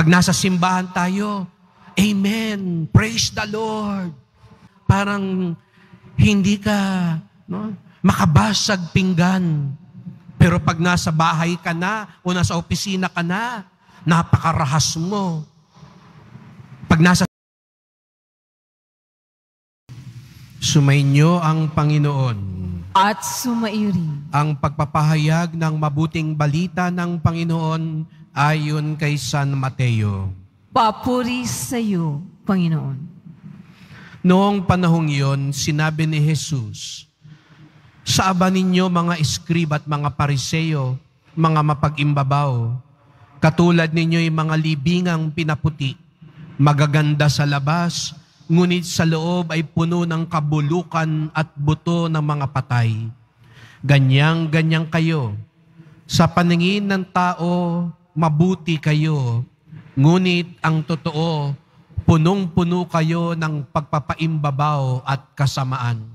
Pag nasa simbahan tayo, Amen, praise the Lord. Parang hindi ka makabasag pinggan. Pero pag nasa bahay ka na o nasa opisina ka na, napakarahas mo. Pag nasa sumainyo ang Panginoon at sumairi ang pagpapahayag ng mabuting balita ng Panginoon ayon kay San Mateo. Papuri sa iyo, Panginoon. Noong panahong iyon, sinabi ni Jesus, sa aba ninyo mga eskrib at mga pariseyo, mga mapag-imbabaw, katulad ninyo'y mga libingang pinaputi, magaganda sa labas, ngunit sa loob ay puno ng kabulukan at buto ng mga patay. Ganyang-ganyang kayo. Sa paningin ng tao, mabuti kayo, ngunit ang totoo, punong-puno kayo ng pagpapaimbabaw at kasamaan.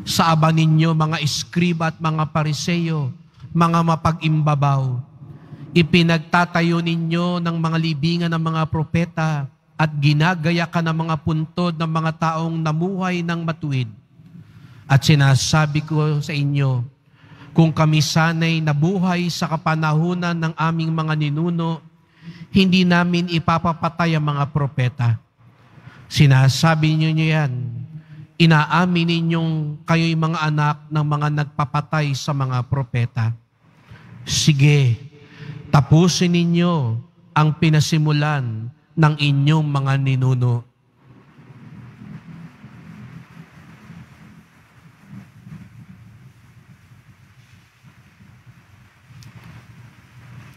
Sa aba ninyo mga eskrib at mga pariseyo, mga mapag-imbabaw, ipinagtatayo ninyo ng mga libingan ng mga propeta at ginagaya ka ng mga puntod ng mga taong namuhay ng matuwid. At sinasabi ko sa inyo, kung kami sana'y nabuhay sa kapanahunan ng aming mga ninuno, hindi namin ipapapatay ang mga propeta. Sinasabi niyo yan, inaamin ninyong kayo'y mga anak ng mga nagpapatay sa mga propeta. Sige, tapusin ninyo ang pinasimulan ng inyong mga ninuno.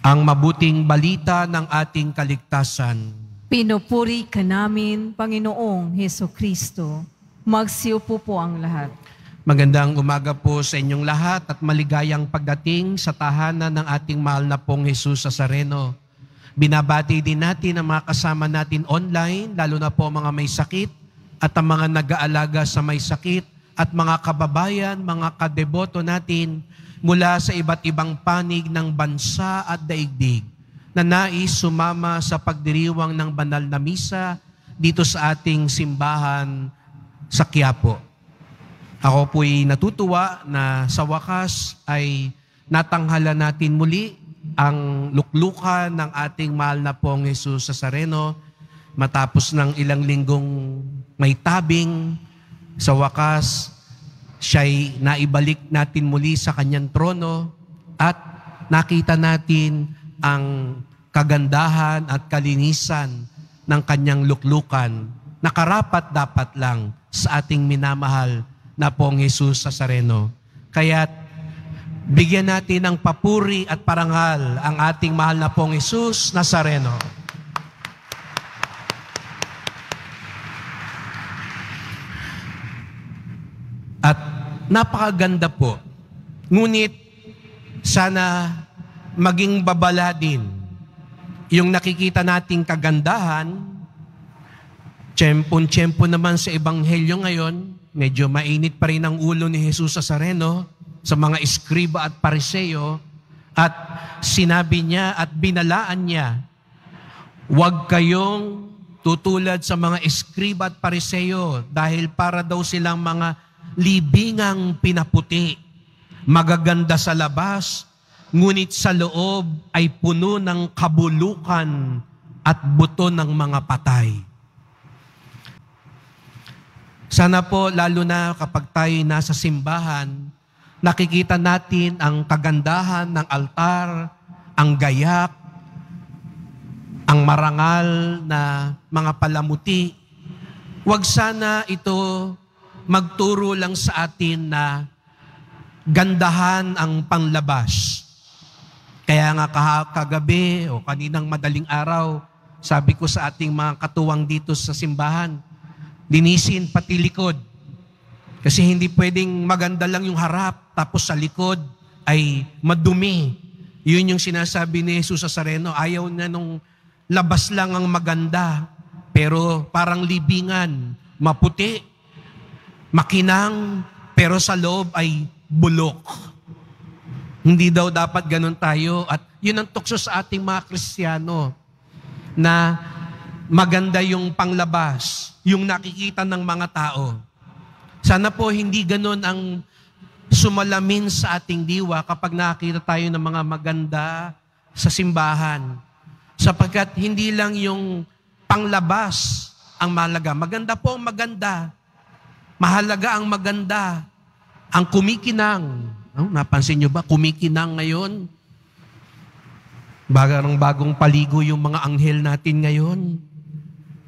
Ang mabuting balita ng ating kaligtasan. Pinupuri ka namin, Panginoong Hesukristo. Magsiupo po ang lahat. Magandang umaga po sa inyong lahat at maligayang pagdating sa tahanan ng ating mahal na pong Jesus Nazareno. Binabati din natin ang mga kasama natin online, lalo na po mga may sakit at ang mga nag-aalaga sa may sakit at mga kababayan, mga kadeboto natin mula sa iba't ibang panig ng bansa at daigdig na nais sumama sa pagdiriwang ng banal na misa dito sa ating simbahan sa Quiapo. Ako po'y natutuwa na sa wakas ay natanghala natin muli ang luklukan ng ating mahal na pong Jesus Nazareno matapos ng ilang linggong may tabing. Sa wakas, siya'y naibalik natin muli sa kanyang trono at nakita natin ang kagandahan at kalinisan ng kanyang luklukan na karapat-dapat lang sa ating minamahal na pong Jesus Nazareno. Kaya't bigyan natin ng papuri at parangal ang ating mahal na pong Jesus Nazareno. At napakaganda po. Ngunit sana maging babala din yung nakikita nating kagandahan. Tiyempo naman sa Ebanghelyo ngayon, medyo mainit pa rin ang ulo ni Jesus Nazareno sa mga eskriba at pariseyo at sinabi niya at binalaan niya, huwag kayong tutulad sa mga eskriba at pariseyo dahil para daw silang mga libingang pinaputi, magaganda sa labas, ngunit sa loob ay puno ng kabulukan at buto ng mga patay. Sana po, lalo na kapag tayo nasa simbahan, nakikita natin ang kagandahan ng altar, ang gayak, ang marangal na mga palamuti. Huwag sana ito magturo lang sa atin na gandahan ang panlabas. Kaya nga kagabi o kaninang madaling araw, sabi ko sa ating mga katuwang dito sa simbahan, linisin pati likod. Kasi hindi pwedeng maganda lang yung harap, tapos sa likod ay madumi. Yun yung sinasabi ni Jesus Nazareno, ayaw na nung labas lang ang maganda, pero parang libingan, maputi, makinang, pero sa loob ay bulok. Hindi daw dapat ganun tayo. At yun ang tukso sa ating mga Kristiyano. na maganda yung panglabas, yung nakikita ng mga tao. Sana po hindi ganun ang sumalamin sa ating diwa kapag nakita tayo ng mga maganda sa simbahan. Sapagkat hindi lang yung panglabas ang mahalaga. Maganda po ang maganda. Mahalaga ang maganda. Ang kumikinang. Napansin nyo ba? Kumikinang ngayon. Bagong paligo yung mga anghel natin ngayon.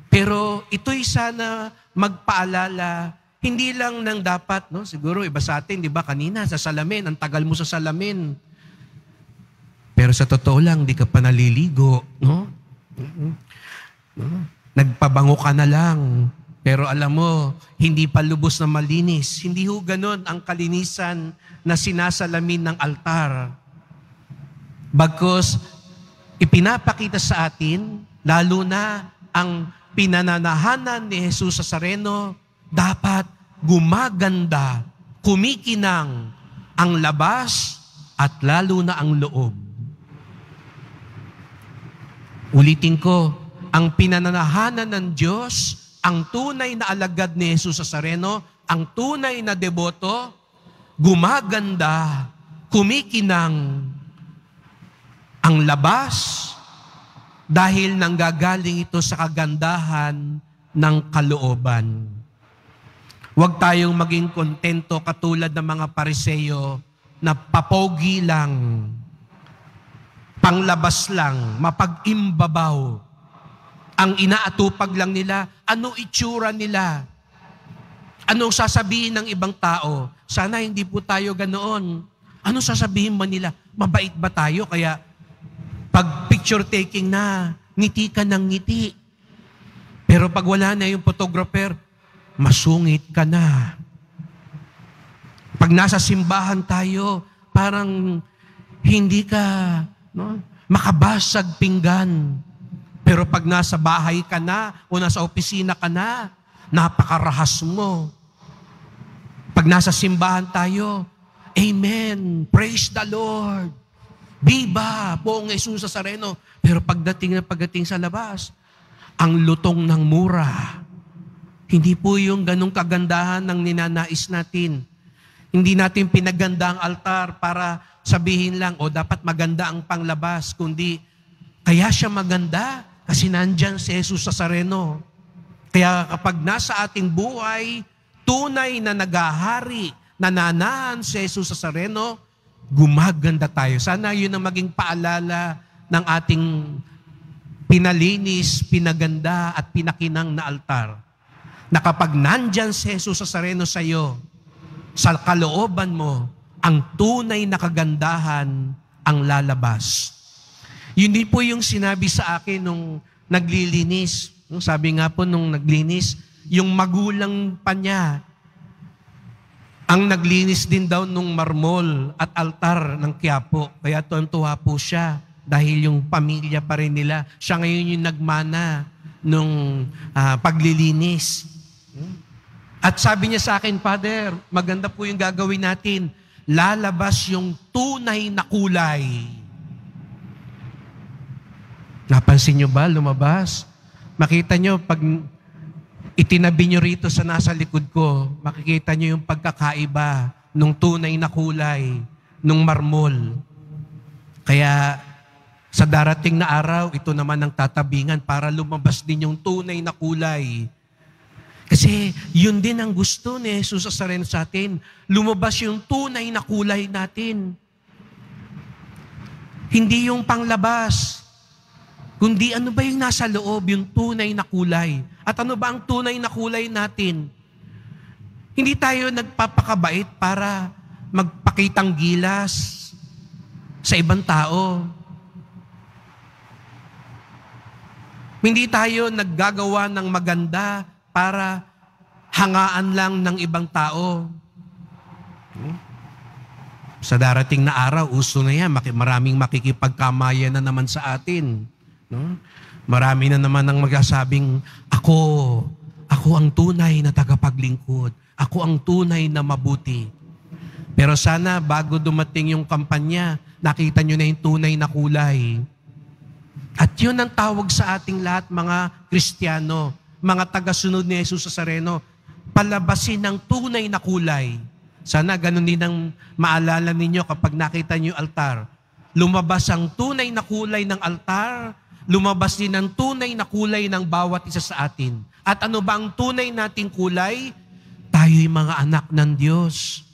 Pero ito'y sana magpaalala, hindi lang nang dapat, no? Siguro iba sa atin, di ba, kanina sa salamin, ang tagal mo sa salamin. Pero sa totoo lang, di ka pa naliligo, no? Nagpabango ka na lang. Pero alam mo, hindi pa lubos na malinis. Hindi ho ganun ang kalinisan na sinasalamin ng altar. Bagkus, ipinapakita sa atin, lalo na ang pinananahanan ni Jesus Nazareno, dapat gumaganda, kumikinang ang labas at lalo na ang loob. Ulitin ko, ang pinananahanan ng Diyos, ang tunay na alagad ni Jesus Nazareno, ang tunay na deboto, gumaganda, kumikinang ang labas dahil nanggagaling ito sa kagandahan ng kalooban. Huwag tayong maging kontento katulad ng mga Pariseo na papogi lang, panglabas lang, mapag-imbabaw. Ang inaatupag lang nila, ano itsura nila? Anong sasabihin ng ibang tao? Sana hindi po tayo ganoon. Ano sasabihin man nila? Mabait ba tayo? Kaya pag picture taking na, ngiti ka ng ngiti. Pero pag wala na yung photographer, masungit ka na. Pag nasa simbahan tayo, parang hindi ka makabasag pinggan. Pero pag nasa bahay ka na o nasa opisina ka na, napakarahas mo. Pag nasa simbahan tayo, Amen, praise the Lord, Viva, Poong Jesus Nazareno. Pero pagdating sa labas, ang lutong ng mura. Hindi po yung ganong kagandahan ng ninanais natin. Hindi natin pinaganda ang altar para sabihin lang, dapat maganda ang panglabas, kundi kaya siya maganda kasi nandyan si Jesus Nazareno. Kaya kapag nasa ating buhay, tunay na nagahari, nananahan si Jesus Nazareno, gumaganda tayo. Sana yun ang maging paalala ng ating pinalinis, pinaganda at pinakinang na altar. Na kapag nandyan si Jesus Nazareno sa iyo, sa kalooban mo, ang tunay na kagandahan ang lalabas. Yun din po yung sinabi sa akin nung naglilinis. Sabi nga po nung naglinis, yung magulang pa niya, ang naglinis din daw nung marmol at altar ng Quiapo. Kaya tuwa po siya dahil yung pamilya pa rin nila. Siya ngayon yung nagmana nung paglilinis. At sabi niya sa akin, Father, maganda po yung gagawin natin. Lalabas yung tunay na kulay. Napansin niyo ba, lumabas? Makita niyo, pag itinabi niyo rito sa nasa likod ko, makikita niyo yung pagkakaiba nung tunay na kulay, nung marmol. Kaya sa darating na araw, ito naman ang tatabingan para lumabas din yung tunay na kulay. Kasi yun din ang gusto ni Jesus Nazareno sa atin. Lumabas yung tunay na kulay natin. Hindi yung panglabas. Kundi ano ba yung nasa loob, yung tunay na kulay. At ano ba ang tunay na kulay natin? Hindi tayo nagpapakabait para magpakitang gilas sa ibang tao. Hindi tayo naggagawa ng maganda para hangaan lang ng ibang tao. Sa darating na araw, uso na yan, maraming makikipagkamayan na naman sa atin. No? Marami na naman ang magsasabing, ako ang tunay na tagapaglingkod. Ako ang tunay na mabuti. Pero sana bago dumating yung kampanya, nakita nyo na yung tunay na kulay. At yun ang tawag sa ating lahat, mga Kristiyano, mga tagasunod ni Jesus Nazareno, palabasin ng tunay na kulay. Sana ganun din ang maalala ninyo kapag nakita niyo yung altar. Lumabas ang tunay na kulay ng altar, lumabas din ang tunay na kulay ng bawat isa sa atin. At ano ba ang tunay nating kulay? Tayo'y mga anak ng Diyos.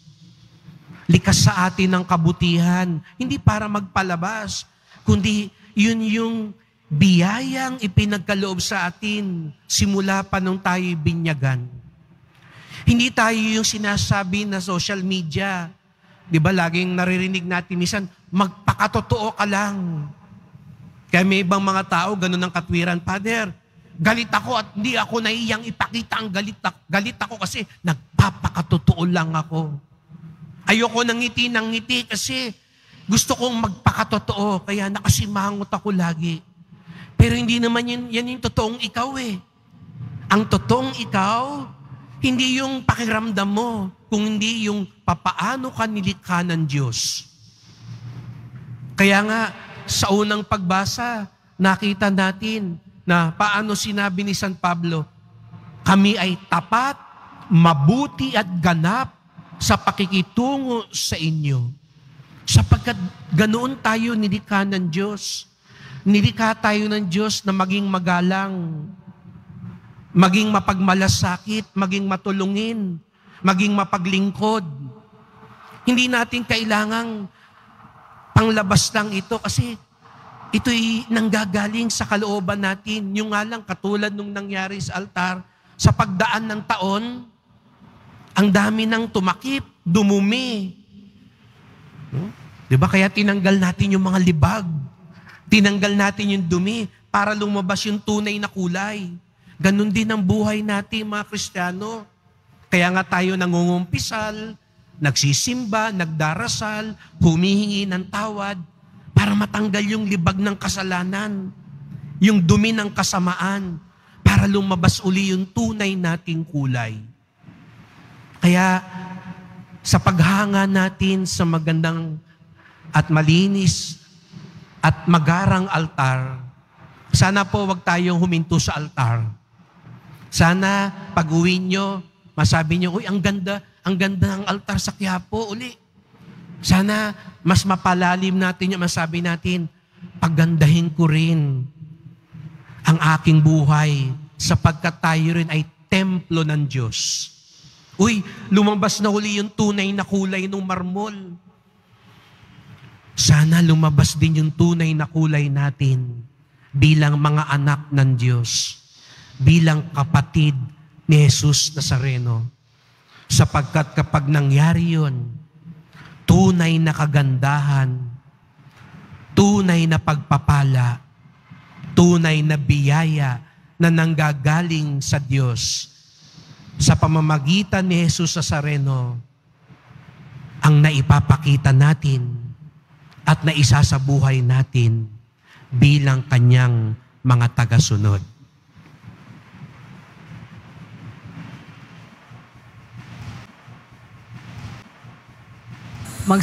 Likas sa atin ng kabutihan, hindi para magpalabas, kundi yun yung biyayang ipinagkaloob sa atin simula pa nung tayo'y binyagan. Hindi tayo yung sinasabi na social media. Di ba, laging naririnig natin minsan, magpakatotoo ka lang. Kaya may ibang mga tao, ganun ang katwiran, Father, galit ako at hindi ako naiyang ipakita ang galit ako kasi nagpapakatotoo lang ako. Ayoko nang ngiti kasi gusto kong magpakatotoo, kaya nakasimangot ako lagi. Pero hindi naman yan yung totoong ikaw eh. Ang totoong ikaw, hindi yung pakiramdam mo, kung hindi yung papaano ka nilikha ng Diyos. Kaya nga, sa unang pagbasa, nakita natin na paano sinabi ni San Pablo, kami ay tapat, mabuti at ganap sa pakikitungo sa inyo. Sapagkat ganoon tayo nilikha ng Diyos. Nilikha tayo ng Diyos na maging magalang, maging mapagmalasakit, maging matulungin, maging mapaglingkod. Hindi natin kailangang panglabas lang ito kasi ito'y nanggagaling sa kalooban natin. Yung nga lang, katulad nung nangyari sa altar, sa pagdaan ng taon, ang dami nang tumakip, dumumi. Diba? Kaya tinanggal natin yung mga libag. Tinanggal natin yung dumi para lumabas yung tunay na kulay. Ganon din ang buhay natin, mga Kristiyano. Kaya nga tayo nangungumpisal, nagsisimba, nagdarasal, humihingi ng tawad para matanggal yung libag ng kasalanan, yung dumi ng kasamaan, para lumabas uli yung tunay nating kulay. Kaya sa paghanga natin sa magandang at malinis at magarang altar, sana po wag tayong huminto sa altar. Sana pag-uwi nyo, masabi nyo, uy, ang ganda ng altar sa Quiapo uli. Sana mas mapalalim natin yung masabi natin, paggandahin ko rin ang aking buhay sapagkat tayo rin ay templo ng Diyos. Uy, lumabas na uli yung tunay na kulay ng marmol. Sana lumabas din yung tunay na kulay natin bilang mga anak ng Diyos, bilang kapatid ni Jesus Nazareno. Sapagkat kapag nangyari yun, tunay na kagandahan, tunay na pagpapala, tunay na biyaya na nanggagaling sa Diyos sa pamamagitan ni Jesus Nazareno ang naipapakita natin at naisasabuhay natin bilang kanyang mga tagasunod. Mag